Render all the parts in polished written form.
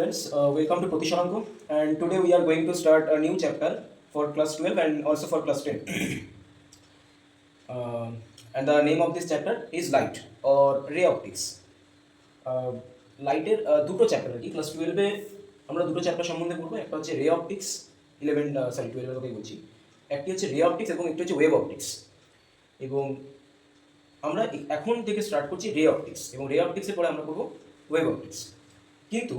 students, welcome to Pratishanko, and today we are going to start a new chapter for class 12 and also for class 10. And the name of this chapter is light or ray optics. লাইটের দুটো chapter আর কি class 12-এ আমরা দুটো chapter সম্বন্ধে পড়বো। একটা হচ্ছে রে অপটিক্স 12-এর কথাই বলছি। একটি হচ্ছে রে অপটিক্স এবং একটি হচ্ছে ওয়েভ অপটিক্স। এবং আমরা এখন থেকে স্টার্ট করছি রে অপটিক্স, এবং রে অপটিক্সের পরে আমরা করবো ওয়েভ অপটিক্স। কিন্তু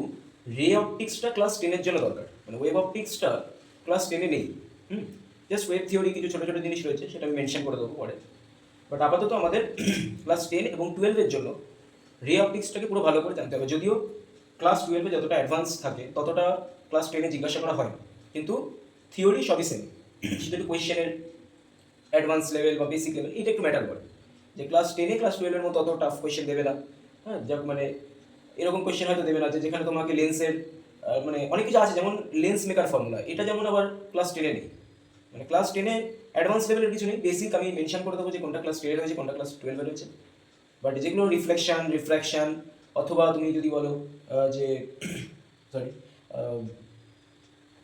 রে অপটিক্সটা ক্লাস 10-এর জন্য দরকার, মানে ওয়েভ অপটিক্সটা ক্লাস 10-এ নেই। জাস্ট ওয়েভ থিওরি কিছু ছোটো ছোটো জিনিস রয়েছে, সেটা আমি মেনশন করে দেবো পরে। বাট আপাতত আমাদের ক্লাস 10 এবং 12-এর জন্য রে অপটিক্সটাকে পুরো ভালো করে জানতে হবে। যদিও ক্লাস 12-এ যতটা অ্যাডভান্স থাকে ততটা ক্লাস 10-এ জিজ্ঞাসা করা হয়, কিন্তু থিওরি সবই সেম। শুধু একটু কোয়েশ্চেনের অ্যাডভান্স লেভেল বা বেসিক লেভেল এটা একটু ম্যাটার করে, যে ক্লাস 10-এ ক্লাস 12-এর মতো অত টাফ কোয়েশ্চেন দেবে না। হ্যাঁ, যাক মানে এরকম কোয়েশ্চেন হয়তো দেবে না যে যেখানে তোমাকে লেন্সের মানে অনেক কিছু আছে, যেমন লেন্স মেকার ফর্মুলা, এটা যেমন আবার ক্লাস 10-এ নেই। মানে ক্লাস 10-এ অ্যাডভান্স লেভেলের কিছু নেই, বেসিক আমি মেনশন করে দেবো যে কোনটা ক্লাস 10-এ রয়েছে কোনটা ক্লাস 12-এ রয়েছে। বাট যেগুলো রিফ্লেকশন অথবা তুমি যদি বলো যে সরি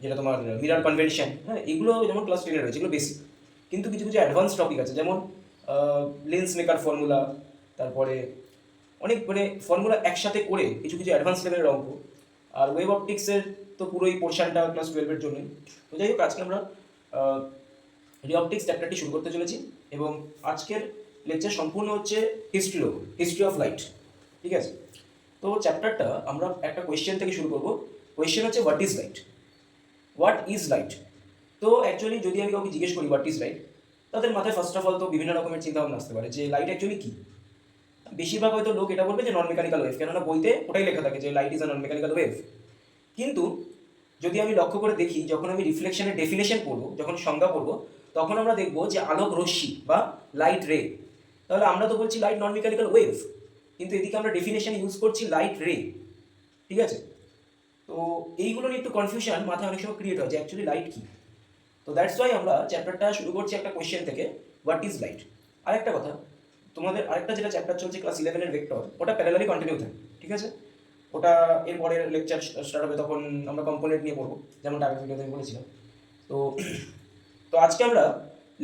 যেটা তোমার মিরার কনভেনশন, হ্যাঁ এগুলো যেমন ক্লাস 10-এ রয়েছে, এগুলো বেসিক। কিন্তু কিছু কিছু অ্যাডভান্স টপিক আছে, যেমন লেন্স মেকার ফর্মুলা, তারপরে অনেক মানে ফর্মুলা একসাথে করে কিছু কিছু অ্যাডভান্স লেভেলের অঙ্ক। আর ওয়েব অপটিক্সের তো পুরোই পোর্শনটা ক্লাস 12-এর জন্যই। তো যাই হোক, আজকে আমরা রে অপটিক্স চ্যাপ্টারটি শুরু করতে চলেছি, এবং আজকের লেকচার সম্পূর্ণ হচ্ছে হিস্ট্রির ওপর, হিস্ট্রি অফ লাইট। ঠিক আছে, তো চ্যাপ্টারটা আমরা একটা কোয়েশ্চেন থেকে শুরু করব। কোয়েশ্চেন হচ্ছে what is light. What is light? তো অ্যাকচুয়ালি যদি আমি কাউকে জিজ্ঞেস করি হোয়াট ইজ লাইট, তাদের মাথায় ফার্স্ট অফ অল তো বিভিন্ন রকমের চিন্তাভাবনা আসতে পারে যে লাইট অ্যাকচুয়ালি কী। বেশিরভাগ হয়তো লোক এটা বলবে যে নন মেকানিক্যাল ওয়েভ, কেননা বইতে ওটাই লেখা থাকে যে light is a non mechanical wave. কিন্তু যদি আমি লক্ষ্য করে দেখি, যখন আমি রিফ্লেকশনের ডেফিনেশন পড়বো, যখন সংজ্ঞা পড়বো, তখন আমরা দেখবো যে আলোক রশ্মি বা লাইট রে। তাহলে আমরা তো বলছি লাইট নন মেকানিক্যাল ওয়েভ, কিন্তু এদিকে আমরা ডেফিনেশন ইউজ করছি লাইট রে। ঠিক আছে, তো এইগুলো নিয়ে একটু কনফিউশন মাথায় অনেক সময় ক্রিয়েট হয় যে অ্যাকচুয়ালি লাইট কী। তো দ্যাটস ওয়াই আমরা চ্যাপ্টারটা শুরু করছি একটা কোয়েশ্চেন থেকে, হোয়াট ইজ লাইট। আরেকটা কথা, তোমাদের আরেকটা যেটা চ্যাপ্টার চলছে ক্লাস 11-এর ভেক্টর, ওটা প্যারালালি কন্টিনিউ থাকে। ঠিক আছে, ওটা এরপরের লেকচার স্টার্ট হবে, তখন আমরা কম্পোনেন্ট নিয়ে পড়বো, যেমনটা আগের ভিডিওতে আমি বলেছিলাম। তো তো আজকে আমরা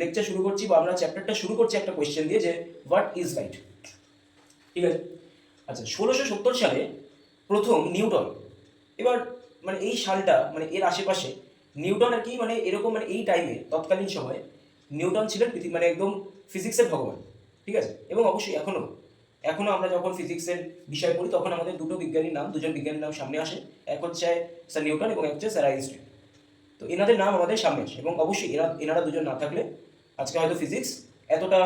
লেকচার শুরু করছি, বা আমরা চ্যাপ্টারটা শুরু করছি একটা কোয়েশ্চেন দিয়ে, যে হোয়াট ইজ লাইট। ঠিক আছে, আচ্ছা 1670 সালে প্রথম নিউটন, এবার মানে এই সালটা মানে এর আশেপাশে নিউটন আর কি, মানে এরকম মানে এই টাইমে তৎকালীন সময়ে নিউটন ছিলেন পৃথিবী মানে একদম ফিজিক্সের ভগবান। ঠিক আছে, এবং অবশ্যই এখনও আমরা যখন ফিজিক্সের বিষয় পড়ি তখন আমাদের দুজন বিজ্ঞানীর নাম সামনে আসে। এক হচ্ছে স্যার নিউটন এবং এক হচ্ছে স্যার আইনস্টাইন। তো এনাদের নাম আমাদের সামনে আসে, এবং অবশ্যই এনারা দুজন না থাকলে আজকে হয়তো ফিজিক্স এতটা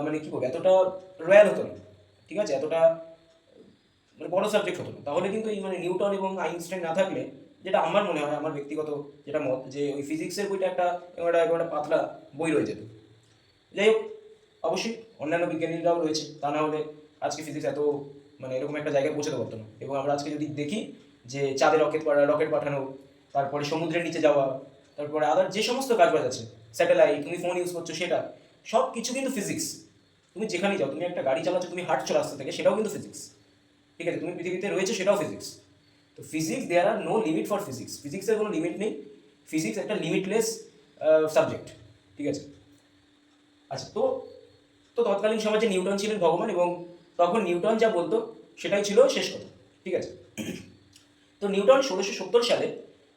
মানে কী বলবো, এতটা রয়্যাল হতো না। ঠিক আছে, এতটা মানে বড় সাবজেক্ট হতো না। তাহলে কিন্তু এই মানে নিউটন এবং আইনস্টাইন না থাকলে, যেটা আমার মনে হয়, আমার ব্যক্তিগত যেটা মত, যে ওই ফিজিক্সের বইটা একটা পাতলা বই রয়ে যেত। যাই হোক, অবশ্যই অন্যান্য বিজ্ঞানীরাও রয়েছে, তা না হলে আজকে ফিজিক্স এত মানে এরকম একটা জায়গায় পৌঁছাতে পারতো না। এবং আমরা আজকে যদি দেখি যে চাঁদে রকেট পাঠানো, তারপরে সমুদ্রের নিচে যাওয়া, তারপরে আদার যে সমস্ত কাজবাজ আছে, স্যাটেলাইট, তুমি ফোন ইউজ করছো, সেটা সব কিছু কিন্তু ফিজিক্স। তুমি যেখানেই যাও, তুমি একটা গাড়ি চালাচ্ছো, তুমি হাঁটছো রাস্তা থেকে, সেটাও কিন্তু ফিজিক্স। ঠিক আছে, তুমি পৃথিবীতে রয়েছে, সেটাও ফিজিক্স। তো physics, there are no limit for physics. ফিজিক্সের কোনো লিমিট নেই, ফিজিক্স একটা লিমিটলেস সাবজেক্ট। ঠিক আছে, আচ্ছা তো তো তৎকালীন সমাজে নিউটন ছিলেন ভগবান, এবং তখন নিউটন যা বলতো সেটাই ছিল শেষ কথা। ঠিক আছে, তো নিউটন 1670 সালে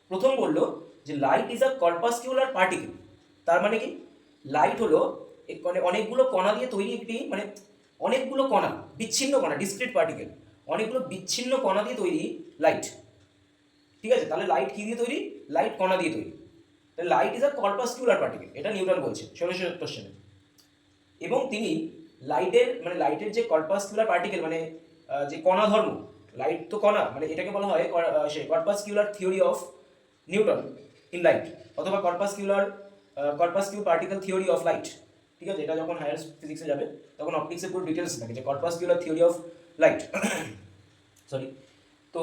প্রথম বললো যে লাইট ইজ আ কর্পাসকিউলার পার্টিকেল। তার মানে কি, লাইট হলো মানে অনেকগুলো কণা দিয়ে তৈরি একটি, মানে অনেকগুলো কণা, বিচ্ছিন্ন কণা, ডিসক্রিট পার্টিকেল, অনেকগুলো বিচ্ছিন্ন কণা দিয়ে তৈরি লাইট। ঠিক আছে, তাহলে লাইট কী দিয়ে তৈরি? লাইট কণা দিয়ে তৈরি। তাহলে লাইট ইজ আ কর্পাসকিউলার পার্টিকেল, এটা নিউটন বলছে 1670 সালে। এবং তিনি লাইটের যে কর্পাসকিউলার পার্টিকেল, মানে যে কণা ধর্ম, লাইট তো কণা, মানে এটাকে বলা হয় সেই corpuscular theory of Newton in light, অথবা corpuscular particle theory of light. ঠিক আছে, এটা যখন হায়ার ফিজিক্সে যাবে তখন অপটিক্সের পুরো ডিটেলস থাকে, যে কর্পাসকিউলার থিওরি অফ লাইট। সরি, তো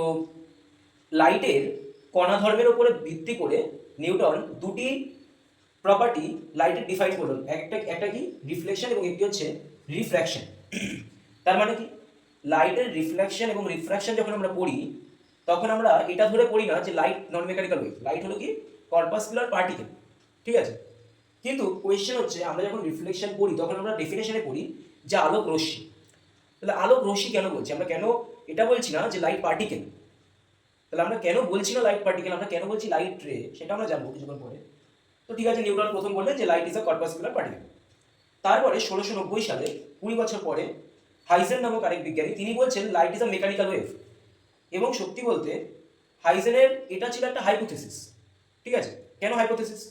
লাইটের কণা ধর্মের উপরে ভিত্তি করে নিউটন দুটি প্রপার্টি লাইটের ডিফাইন করুন, একটা কি রিফ্লেকশন এবং একটি হচ্ছে রিফ্র্যাকশন। তার মানে কি, লাইটের রিফ্লেকশন এবং রিফ্র্যাকশন যখন আমরা পড়ি, তখন আমরা এটা ধরে পড়ি না যে লাইট নন মেকানিক্যাল ওয়েভ, লাইট হলো কি কর্পাসকুলার পার্টিকেল, ঠিক আছে। কিন্তু কোয়েশ্চেন হচ্ছে আমরা যখন রিফ্লেকশন পড়ি তখন আমরা ডেফিনেশনে পড়ি যে আলোক রশ্মি। তাহলে আলোক রশ্মি কেন বলছি আমরা, কেন এটা বলছি না যে লাইট পার্টিকেল, তাহলে আমরা কেন বলছি না লাইট পার্টিকেল, আমরা কেন বলছি লাইট রে, সেটা আমরা জানবো কিছুক্ষণ পরে। তো ঠিক আছে, নিউটন প্রথম বললেন যে light is a corpuscular particle. তারপরে 1690 সালে 20 বছর পরে হাইজেন নামক আরেক বিজ্ঞানী তিনি বলছেন light is a mechanical wave. এবং সত্যি বলতে হাইজেনের এটা ছিল একটা হাইপোথেসিস, ঠিক আছে। কেন হাইপোথেসিস?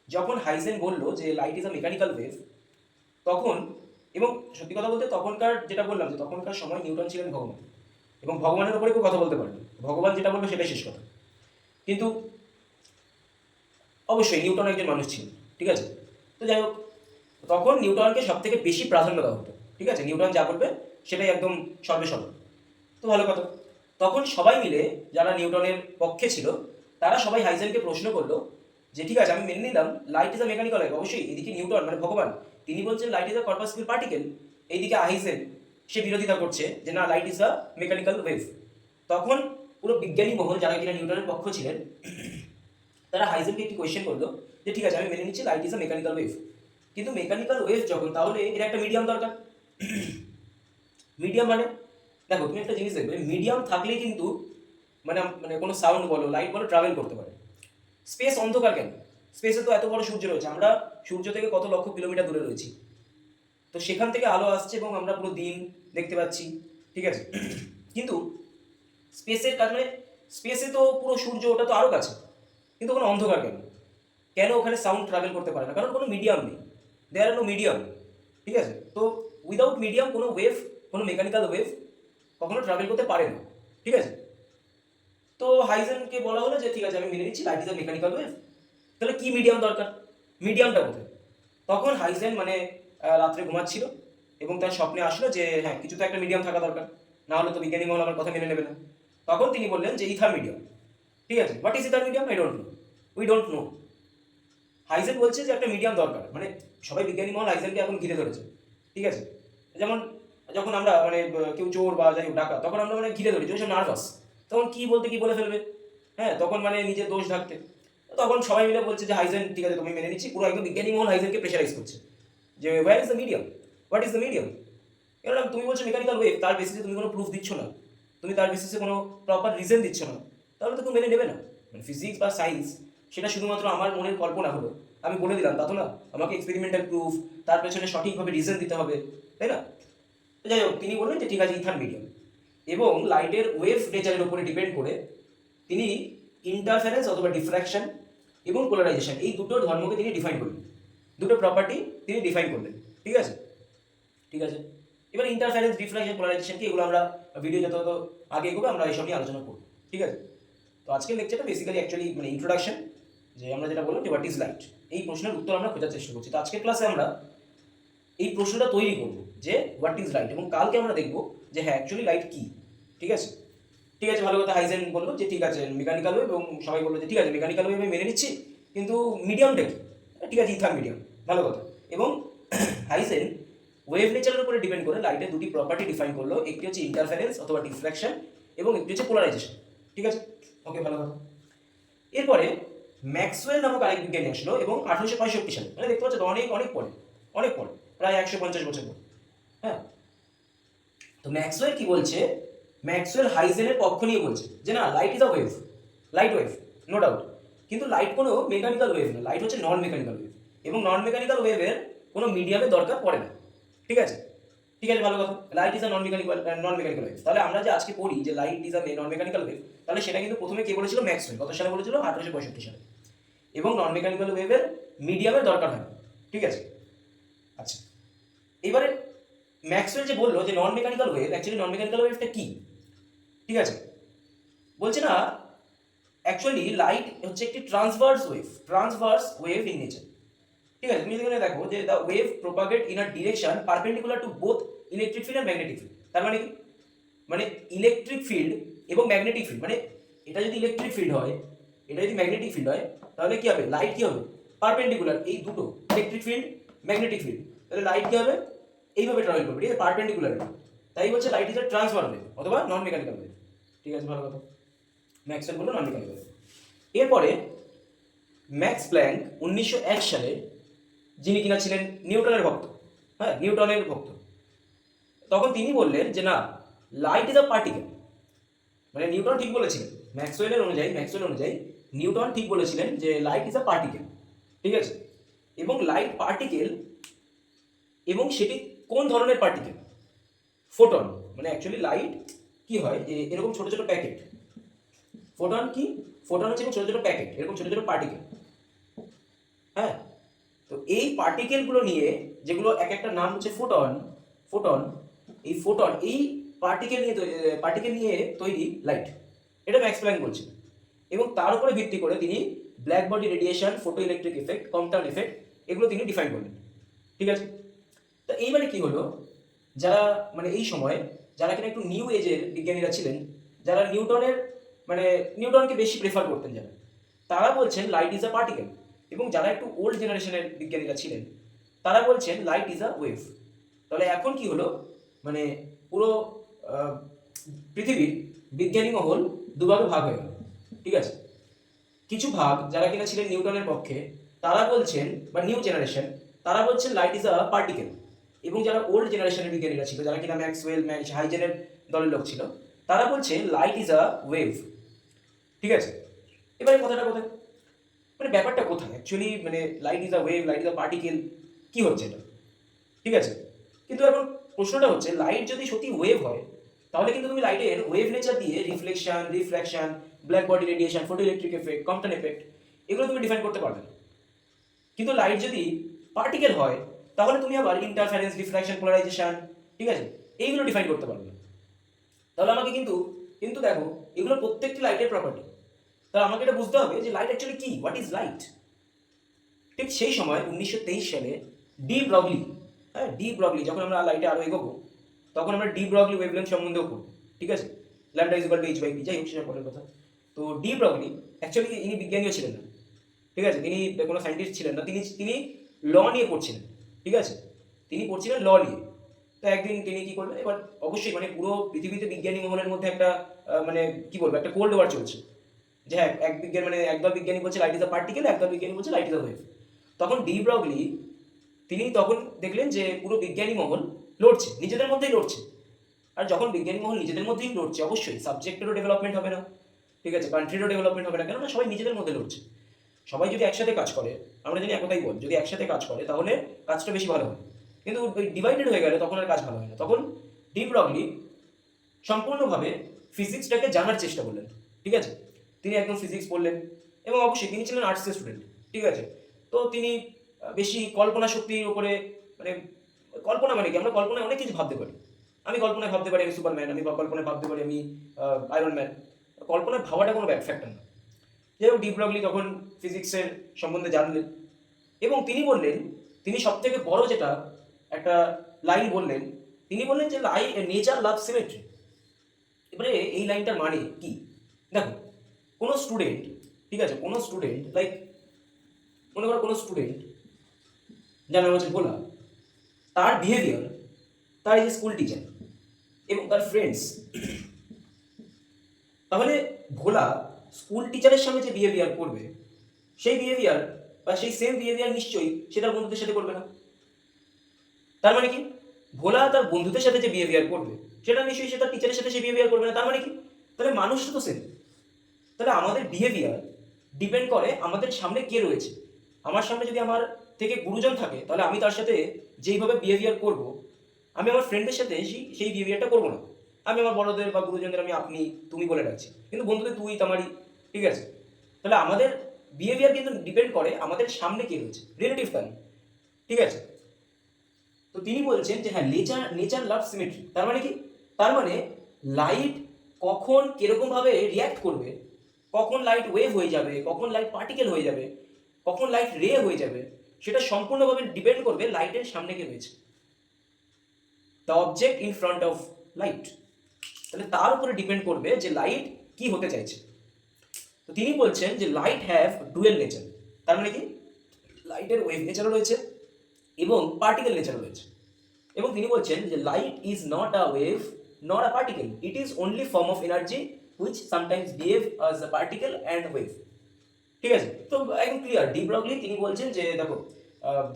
যখন হাইজেন বললো যে light is a mechanical wave, তখন, এবং সত্যি কথা বলতে তখনকার যেটা বললাম যে তখনকার সময় নিউটন ছিলেন ভগবান, এবং ভগবানের উপরে কেউ কথা বলতে পারেনি, ভগবান যেটা বললো সেটাই শেষ কথা। কিন্তু অবশ্যই নিউটন একজন মানুষ ছিলেন, ঠিক আছে। তো যাই হোক, তখন নিউটনকে সব থেকে বেশি প্রাধান্য দেওয়া হতো, ঠিক আছে। নিউটন যা বলবে সেটাই একদম সর্বেসর্ব। তো ভালো কথা, তখন সবাই মিলে যারা নিউটনের পক্ষে ছিল তারা সবাই হাইজেনকে প্রশ্ন করলো যে ঠিক আছে, আমি মেনে নিলাম light is a mechanical wave, অবশ্যই এদিকে নিউটন মানে ভগবান তিনি বলছেন light is a corpuscular particle, এইদিকে হাইজেন সে বিরোধিতা করছে যে না light is a mechanical wave. তখন পুরো বিজ্ঞানী মহল যারা কিনা নিউটনের পক্ষ ছিলেন তারা হাইজেনকে একটি কোয়েশ্চেন করলো যে ঠিক আছে, আমি মেনে নিচ্ছি light is a mechanical wave, কিন্তু মেকানিক্যাল ওয়েভ যখন, তাহলে এর একটা মিডিয়াম দরকার। মিডিয়াম মানে দেখো তুমি একটা জিনিস দেখবে, মিডিয়াম থাকলেই কিন্তু মানে মানে কোনো সাউন্ড বলো লাইট বলো ট্রাভেল করতে পারে। স্পেস অন্ধকার কেন? স্পেসে তো এত বড় সূর্য রয়েছে, আমরা সূর্য থেকে কত লক্ষ কিলোমিটার দূরে রয়েছি, তো সেখান থেকে আলো আসছে এবং আমরা পুরো দিন দেখতে পাচ্ছি, ঠিক আছে। কিন্তু স্পেসের কাজ মানে স্পেসে তো পুরো সূর্য ওটা তো আরও কাছে, কিন্তু ওখানে অন্ধকার কেন? কেন ওখানে সাউন্ড ট্রাভেল করতে পারে না? কারণ কোনো মিডিয়াম নেই, দেয়ার আর নো মিডিয়াম, ঠিক আছে। তো উইদাউট মিডিয়াম কোনো ওয়েভ, কোনো মেকানিক্যাল ওয়েভ কখনো ট্রাভেল করতে পারে না, ঠিক আছে। তো হাইজেনকে বলা হলো যে ঠিক আছে, আমি মেনে নিচ্ছি light is a mechanical wave, তাহলে কি মিডিয়াম দরকার, মিডিয়ামটা কোথায়? তখন হাইজেন মানে রাত্রে ঘুমাচ্ছিল এবং তার স্বপ্নে আসলো যে হ্যাঁ কিছু তো একটা মিডিয়াম থাকা দরকার, না হলে তো বিজ্ঞানী মহল আমার কথা মেনে নেবে না। তখন তিনি বললেন যে ইথার মিডিয়াম, ঠিক আছে। What is ether medium? I don't know, we don't know. Hygiene বলছে যে একটা মিডিয়াম দরকার, মানে সবাই বিজ্ঞানী মহল হাইজেনকে এখন ঘিরে ধরেছে, ঠিক আছে। যেমন যখন আমরা মানে কেউ চোর বা যাই হোক ডাকা, তখন আমরা মানে ঘিরে ধরি, ওইসব নার্ভাস, তখন কি বলতে কি বলে ফেলবে, হ্যাঁ তখন মানে নিজের দোষ ঢাকতে। তখন সবাই মিলে বলছে যে হাইজেন ঠিক আছে তুমি মেনে নিচ্ছি, পুরো একদম বিজ্ঞানী মহল হাইজেনকে প্রেশারাইজ করছে যে where is the medium, what is the medium. এবার তুমি বলছো মেকানিক্যাল ওয়েভ, তার বেসিসে তুমি কোনো প্রুফ দিচ্ছ না, তুমি তার বেসিসে কোনো প্রপার রিজন দিচ্ছ না, তাহলে তো কেউ মেনে নেবে না। মানে ফিজিক্স বা সায়েন্স সেটা শুধুমাত্র আমার মনের কল্পনা হলো, আমি বলে দিলাম তা তো না, আমাকে এক্সপেরিমেন্টাল প্রুফ তার পেছনে সঠিকভাবে রিজন দিতে হবে, তাই না? তো যাই হোক, তিনি বললেন যে ঠিক আছে ইথার মিডিয়াম, এবং লাইটের ওয়েভ নেচারের উপরে ডিপেন্ড করে তিনি ইন্টারফারেন্স অথবা ডিফ্র্যাকশন এবং পোলারাইজেশন এই দুটো ধর্মকে তিনি ডিফাইন করলেন, দুটো প্রপার্টি তিনি ডিফাইন করলেন, ঠিক আছে। ঠিক আছে, এবার ইন্টারফারেন্স ডিফ্র্যাকশন পোলারাইজেশন কি, এগুলো আমরা ভিডিও যত আগে এগোবে আমরা এইসব নিয়ে আলোচনা করব, ঠিক আছে। তো আজকের লেকচারটা বেসিক্যালি অ্যাকচুয়ালি মানে ইন্ট্রোডাকশন, যে আমরা যেটা বললাম যে হোয়াট ইজ লাইট, এই প্রশ্নের উত্তর আমরা খোঁজার চেষ্টা করছি। তো আজকের ক্লাসে আমরা এই প্রশ্নটা তৈরি করব যে হোয়াট ইজ লাইট, এবং কালকে আমরা দেখব যে হ্যাঁ অ্যাকচুয়ালি লাইট কি, ঠিক আছে। ঠিক আছে, ভালো কথা। হাইজেন বললো যে ঠিক আছে মেকানিক্যাল ওয়েভ, এবং সবাই বললো যে ঠিক আছে মেকানিক্যাল ওয়েভ আমি মেনে নিচ্ছি, কিন্তু মিডিয়ামটা কি? ঠিক আছে ইথার মিডিয়াম, ভালো কথা। এবং হাইজেন ওয়েভ নেচারের উপরে ডিপেন্ড করে লাইটের দুটি প্রপার্টি ডিফাইন করলো, একটি হচ্ছে ইন্টারফারেন্স অথবা ডিফ্র্যাকশন এবং একটি হচ্ছে পোলারাইজেশন, ঠিক আছে। ওকে, ভালো কথা। এরপরে ম্যাক্সওয়েল নামক আরেক বিজ্ঞানী আসলো, এবং 1865 সালে, মানে দেখতে পাচ্ছ তো অনেক অনেক পরে, অনেক পরে, প্রায় 150 বছর পর, হ্যাঁ। তো ম্যাক্সওয়েল কি বলছে, ম্যাক্সওয়েল হাইজেনের পক্ষ নিয়ে বলছে যে না light is a wave, light wave, no doubt, কিন্তু লাইট কোনো মেকানিক্যাল ওয়েভ না, লাইট হচ্ছে নন মেকানিক্যাল ওয়েভ, এবং নন মেকানিক্যাল ওয়েভের কোনো মিডিয়ামের দরকার পড়ে না, ঠিক আছে। ঠিক আছে, ভালো কথা। Light is a non mechanical wave, তাহলে আমরা যে আজকে পড়ি যে light is a non mechanical wave, তাহলে সেটা কিন্তু প্রথমে কে বলেছিল? ম্যাক্সওয়েল। কত সালে বলেছিল? 1865 সালে। এবং নন মেকানিক্যাল ওয়েভের মিডিয়ামের দরকার হয়, ঠিক আছে। আচ্ছা, এবারে ম্যাক্সওয়েল যে বললো যে নন মেকানিক্যাল ওয়েভ, অ্যাকচুয়ালি নন মেকানিক্যাল ওয়েভটা কি, ঠিক আছে। বলছে না অ্যাকচুয়ালি লাইট হচ্ছে একটি ট্রান্সভার্স ওয়েভ ইন নেচার, ঠিক আছে। তুমি এখানে দেখো যে the wave propagate in a direction perpendicular to both electric field and magnetic field. তার মানে কি? মানে ইলেকট্রিক ফিল্ড এবং ম্যাগনেটিক ফিল্ড, মানে এটা যদি ইলেকট্রিক ফিল্ড হয়, এটা যদি ম্যাগনেটিক ফিল্ড হয়, তাহলে কি হবে? লাইট কি হবে? পারপেন্ডিকুলার, এই দুটো ইলেকট্রিক ফিল্ড ম্যাগনেটিক ফিল্ড, তাহলে লাইট কি হবে? এইভাবে ট্রাভেল করবে, ঠিক আছে, পারপেন্ডিকুলার। তাই হচ্ছে light is a transverse wave অথবা নন মেকানিক্যাল ওয়েভ, ঠিক আছে, ভালো কথা। ম্যাক্সওয়েল বললো নন মেকানিক্যাল। এরপরে ম্যাক্স প্ল্যাঙ্ক 1901 সালে, যিনি কিনা ছিলেন নিউটনের ভক্ত, হ্যাঁ নিউটনের ভক্ত, তখন তিনি বললেন যে না, লাইট ইজ আ পার্টিকেল। মানে নিউটন ঠিক বলেছিলেন, ম্যাক্সওয়েল অনুযায়ী নিউটন ঠিক বলেছিলেন যে লাইট ইজ আ পার্টিকেল, ঠিক আছে। এবং লাইট পার্টিকেল, এবং সেটি কোন ধরনের পার্টিকেল? ফোটন। মানে অ্যাকচুয়ালি লাইট কি হয়, যে এরকম ছোট ছোট প্যাকেট। ফোটন কি? ফোটন হচ্ছে ছোট ছোট প্যাকেট, এরকম ছোট ছোট পার্টিকেল। হ্যাঁ, তো এই পার্টিকেলগুলো নিয়ে, যেগুলো এক একটা নাম হচ্ছে ফোটন, ফোটন এই পার্টিকেল নিয়ে তৈরি লাইট, এটা ম্যাক্স প্ল্যাঙ্ক বলছেন। এবং তার উপরে ভিত্তি করে তিনি black body radiation, photo electric effect, Compton effect, এগুলো তিনি ডিফাইন করলেন, ঠিক আছে। তো এইবারে কি হলো, যারা মানে এই সময় যারা কিনা একটু নিউ এজের বিজ্ঞানীরা ছিলেন, যারা নিউটনকে বেশি প্রেফার করতেন, যারা, তারা বলছেন লাইট ইজ আ পার্টিকেল। এবং যারা একটু ওল্ড জেনারেশনের বিজ্ঞানীরা ছিলেন, তারা বলছেন লাইট ইজ আ ওয়েভ। তাহলে এখন কি হলো, মানে পুরো পৃথিবীর বিজ্ঞানী মহল দুভাগে ভাগ হয়ে গেল, ঠিক আছে। কিছু ভাগ যারা কিনা ছিলেন নিউটনের পক্ষে, তারা বলছেন, বা নিউ জেনারেশন, তারা বলছেন লাইট ইজ আ পার্টিকেল। এবং যারা ওল্ড জেনারেশনের বিজ্ঞানীরা ছিল, যারা কিনা ম্যাক্সওয়েল, হাইজেনের দলের লোক ছিল, তারা বলছে লাইট ইজ আ ওয়েভ, ঠিক আছে। এবারে কথাটা কোথায়, মানে ব্যাপারটা কোথায় অ্যাকচুয়ালি, মানে light is a wave, light is a particle, কি হচ্ছে এটা, ঠিক আছে। কিন্তু এখন প্রশ্নটা হচ্ছে, লাইট যদি সত্যি ওয়েভ হয়, তাহলে কিন্তু তুমি লাইটের ওয়েভ নেচার দিয়ে reflection, refraction, black body radiation, photo electric effect, Compton effect, এগুলো তুমি ডিফাইন করতে পারবে না। কিন্তু লাইট যদি পার্টিকেল হয়, তাহলে তুমি আবার ইন্টারফারেন্স, রিফ্রাকশন, পোলারাইজেশন, ঠিক আছে, এইগুলো ডিফাইন করতে পারবে না। তাহলে আমাকে কিন্তু কিন্তু দেখো, এগুলো প্রত্যেকটি লাইটের প্রপার্টি। তাহলে আমাকে এটা বুঝতে হবে যে লাইট অ্যাকচুয়ালি কি, হোয়াট ইজ লাইট। ঠিক সেই সময় 1923 সালে ডি ব্রগলি, যখন আমরা লাইটে আরো এগোবো, তখন আমরা ডি ব্রগলি ওয়েভলেন্থ সম্বন্ধেও পড়বো, ঠিক আছে। Lambda is equal to h/p, যাই হোক, সেটা পরের কথা। তো ডি ব্রগলি অ্যাকচুয়ালি ইনি বিজ্ঞানীও ছিলেন না, ঠিক আছে, তিনি কোনো সায়েন্টিস্ট ছিলেন না, তিনি ল নিয়ে পড়ছিলেন, ঠিক আছে, তিনি পড়ছিলেন ল নিয়ে। তো একদিন তিনি কি করলেন, এবার অবশ্যই মানে পুরো পৃথিবীতে বিজ্ঞানী মহলের মধ্যে একটা মানে কি বলবো, একটা কোল্ড ওয়ার চলছে, যে হ্যাঁ একদল বিজ্ঞানী বলছে লাইট ইজ আ পার্টিকেল, একদল বিজ্ঞানী বলছে লাইট ইজ আ ওয়েভ। তখন ডি ব্রগলি তিনি তখন দেখলেন যে পুরো বিজ্ঞানী মহল লড়ছে, নিজেদের মধ্যেই লড়ছে। আর যখন বিজ্ঞানী মহল নিজেদের মধ্যেই লড়ছে, অবশ্যই সাবজেক্টেরও ডেভেলপমেন্ট হবে না, ঠিক আছে, কান্ট্রিরও ডেভেলপমেন্ট হবে না, কেননা সবাই নিজেদের মধ্যে লড়ছে। সবাই যদি একসাথে কাজ করে, আমরা জানি একতাই বল, যদি একসাথে কাজ করে তাহলে কাজটা বেশি ভালো হয়। কিন্তু ওই ডিভাইডেড হয়ে গেলে তখন আর কাজ ভালো হয় না। তখন ডি ব্রগলি সম্পূর্ণভাবে ফিজিক্সটাকে জানার চেষ্টা করলেন, ঠিক আছে। তিনি একদম ফিজিক্স পড়লেন, এবং অবশ্যই তিনি ছিলেন আর্টসের স্টুডেন্ট, ঠিক আছে। তো তিনি বেশি কল্পনা শক্তির উপরে, মানে কল্পনা মানে কি, আমরা কল্পনায় অনেক কিছু ভাবতে পারি। আমি কল্পনায় ভাবতে পারি আমি সুপারম্যান, আমি কল্পনায় ভাবতে পারি আমি আয়রন ম্যান। কল্পনায় ভাবাটা কোনো ফ্যাক্টর না। যাই হোক, ডি ব্রগলি তখন ফিজিক্সের সম্বন্ধে জানলেন, এবং তিনি সব থেকে বড় যেটা একটা লাইন বললেন, তিনি বললেন যে নেচার লাভ সিমেট্রি। এবারে এই লাইনটার মানে কি, দেখো, কোনো স্টুডেন্ট, ঠিক আছে, কোনো স্টুডেন্ট লাইক, মনে করো কোনো স্টুডেন্ট, যার নাম হচ্ছে ভোলা, তার বিহেভিয়ার, তার এই যে স্কুল টিচার এবং তার ফ্রেন্ডস, তাহলে ভোলা স্কুল টিচারের সামনে যে বিহেভিয়ার করবে, সেই বিহেভিয়ার বা সেই সেম বিহেভিয়ার নিশ্চয়ই সেটা বন্ধুদের সাথে করবে না। তার মানে কি, ভোলা তার বন্ধুদের সাথে যে বিহেভিয়ার করবে, সেটা নিশ্চয়ই সে তার টিচারের সাথে সে বিহেভিয়ার করবে না। তার মানে কি, তাহলে মানুষটা তো সেম। তাহলে আমাদের বিহেভিয়ার ডিপেন্ড করে আমাদের সামনে কে রয়েছে। আমার সামনে যদি আমার থেকে গুরুজন থাকে, তাহলে আমি তার সাথে যেইভাবে বিহেভিয়ার করব, আমি আমার ফ্রেন্ডের সাথে সেই বিহেভিয়ারটা করবো না। আমি আমার বড়দের বা গুরুজনদের আমি আপনি তুমি বলে রাখছি, কিন্তু বন্ধুদের তুই তামারি, ঠিক আছে। তাহলে আমাদের বিহেভিয়ার কিন্তু ডিপেন্ড করে আমাদের সামনে কে রয়েছে, রিলেটিভ তাই, ঠিক আছে। তো তিনি বলছেন যে হ্যাঁ, নেচার লাভ সিমেট্রি। তার মানে কি, তার মানে লাইট কখন কিরকম ভাবে রিয়াক্ট করবে, কখন লাইট ওয়েভ হয়ে যাবে, কখন লাইট পার্টিকেল হয়ে যাবে, কখন লাইট রে হয়ে যাবে, সেটা সম্পূর্ণভাবে ডিপেন্ড করবে লাইটের সামনে কে রয়েছে, the object in front of light. তাহলে তার উপরে ডিপেন্ড করবে যে লাইট কি হতে চাইছে। তো তিনি বলছেন যে লাইট হ্যাভ ডুয়েল নেচার। তার মানে কি, লাইটের ওয়েভ নেচারও রয়েছে এবং পার্টিকেল নেচারও রয়েছে। এবং তিনি বলছেন যে light is not a wave not a particle, it is only form of energy which sometimes behave as a particle and wave. ঠিক আছে, তো একদম ক্লিয়ার। ডি ব্রগলি তিনি বলছেন যে দেখো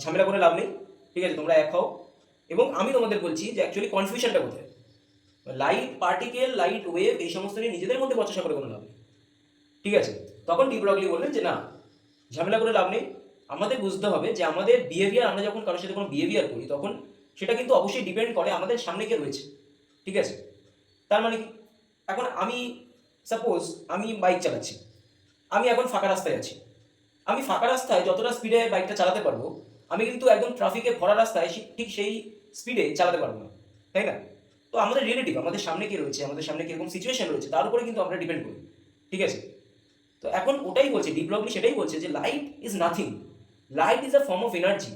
ঝামেলা করে লাভ নেই, ঠিক আছে, তোমরা এক হও। এবং আমি তোমাদের বলছি যে অ্যাকচুয়ালি কনফিউশনটা কোথায়। লাইট পার্টিকেল, লাইট ওয়েভ এই সমস্ত নিয়ে নিজেদের মধ্যে বচসা করে কোনো লাভ নেই, ঠিক আছে। তখন ডি ব্রগলি বললেন যে না, ঝামেলা করে লাভ নেই, আমাদের বুঝতে হবে যে আমাদের বিহেভিয়ার, আমরা যখন কারোর সাথে কোনো বিহেভিয়ার করি তখন সেটা কিন্তু অবশ্যই ডিপেন্ড করে আমাদের সামনে কে রয়েছে, ঠিক আছে। তার মানে কি, এখন আমি সাপোজ আমি বাইক চালাচ্ছি, আমি এখন ফাঁকা রাস্তায় আছি, আমি ফাঁকা রাস্তায় যতটা স্পিডে বাইকটা চালাতে পারবো, আমি কিন্তু একদম ট্রাফিকে ভরা রাস্তায় ঠিক সেই স্পিডে চালাতে পারবো না, তাই না? তো আমাদের রিলেটিভ, আমাদের সামনে কে রয়েছে, আমাদের সামনে কিরকম সিচুয়েশন রয়েছে তার উপরে কিন্তু আমরা ডিপেন্ড করি, ঠিক আছে। তো এখন ওটাই বলছে ডি ব্রগলি, সেটাই বলছে যে light is nothing, light is a form of energy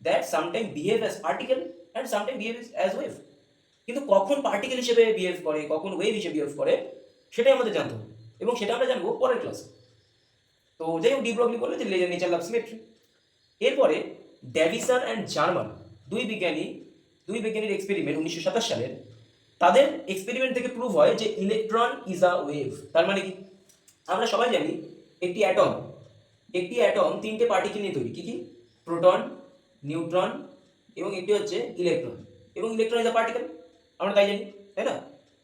that sometime behave as particle and sometime behave as wave. কিন্তু কখন পার্টিকেল হিসেবে বিহেভ করে, কখন ওয়েভ হিসেবে বিহেভ করে, সেটাই আমাদের জানতে হবে, এবং সেটা আমরা জানবো পরের ক্লাসে। তো যাই হোক, ডি ব্রগলি বললো যে নেচার লাভ সিমেট্রি। এরপরে ডেভিসন অ্যান্ড জার্মান দুই বিজ্ঞানীর এক্সপেরিমেন্ট 1927 সালের, তাদের এক্সপেরিমেন্ট থেকে প্রুভ হয় যে ইলেকট্রন ইজ আ ওয়েভ। তার মানে কি, আমরা সবাই জানি একটি অ্যাটম তিনটে পার্টিকেল নিয়ে তৈরি। কি কি? প্রোটন, নিউট্রন এবং একটি হচ্ছে ইলেকট্রন, এবং ইলেকট্রন ইজ আ পার্টিকেল, আমরা তাই জানি, তাই না?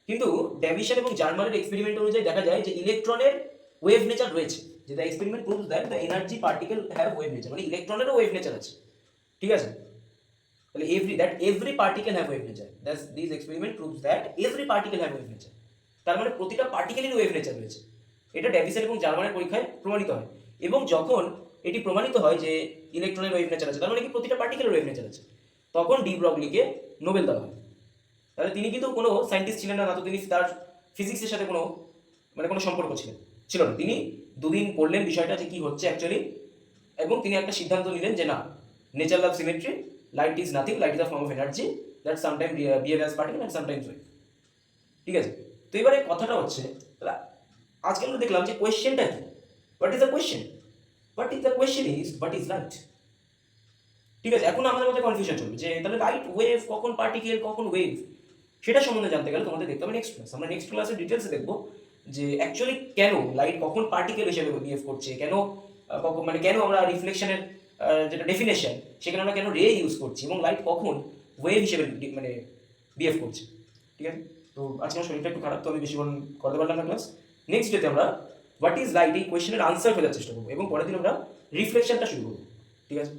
কিন্তু ডেভিসন এবং জার্মানের এক্সপেরিমেন্ট অনুযায়ী দেখা যায় যে ইলেকট্রনের ওয়েভ নেচার রয়েছে, যে the experiment proves that the energy particle have wave nature, মানে ইলেকট্রনেরও ওয়েভ নেচার আছে, ঠিক আছে। তাহলে every particle have wave nature. This experiment proves that every particle have wave nature. তার মানে প্রতিটা পার্টিকেলেরই ওয়েভ নেচার রয়েছে। এটা ডেভিসন এবং জার্মানের পরীক্ষায় প্রমাণিত হয়। এবং যখন এটি প্রমাণিত হয় যে ইলেকট্রনের ওয়েভ নেচার আছে, তার মানে কি প্রতিটা পার্টিকেলের ওয়েভ নেচার আছে, তখন ডি ব্রগলিকে নোবেল দেওয়া হয়। তাহলে তিনি কিন্তু কোনো সায়েন্টিস্ট ছিলেন না, তো তিনি তার ফিজিক্সের সাথে কোনো সম্পর্ক ছিল না। তিনি দুদিন পড়লেন বিষয়টা যে কি হচ্ছে অ্যাকচুয়ালি, এবং তিনি একটা সিদ্ধান্ত নিলেন যে না, nature love symmetry, light is nothing, light is a form of energy that sometime behave as particle and sometimes wave, ঠিক আছে। তো এবারে কথাটা হচ্ছে, তাহলে আজকে আমরা দেখলাম যে কোয়েশ্চেনটা কি, what is the question, what is light, ঠিক আছে। এখন আমাদের মধ্যে কনফিউশন চলবে যে তাহলে লাইট ওয়েভ, কখন পার্টিকেল কখন ওয়েভ, সেটা সম্বন্ধে জানতে গেলে তোমাদের দেখতে হবে নেক্সট ক্লাস। আমরা নেক্সট ক্লাসে ডিটেলসে দেখবো যে অ্যাকচুয়ালি কেন লাইট কখন পার্টিকেল হিসেবে বিহেভ করছে, কেন কেন আমরা রিফ্লেকশনের যেটা ডেফিনেশন, সেখানে আমরা কেন রে ইউজ করছি, এবং লাইট কখন ওয়েভ হিসেবে বিহেভ করছে, ঠিক আছে। তো আজকে আমার শরীরটা একটু খারাপ, তো আমি বেশিক্ষণ করতে পারলাম না ক্লাস। নেক্সট ডেতে আমরা হোয়াট ইজ লাইট এই কোয়েশ্চেনের আনসার খোঁজার চেষ্টা করবো, এবং পরের দিন আমরা রিফ্লেকশনটা শুরু করবো, ঠিক আছে।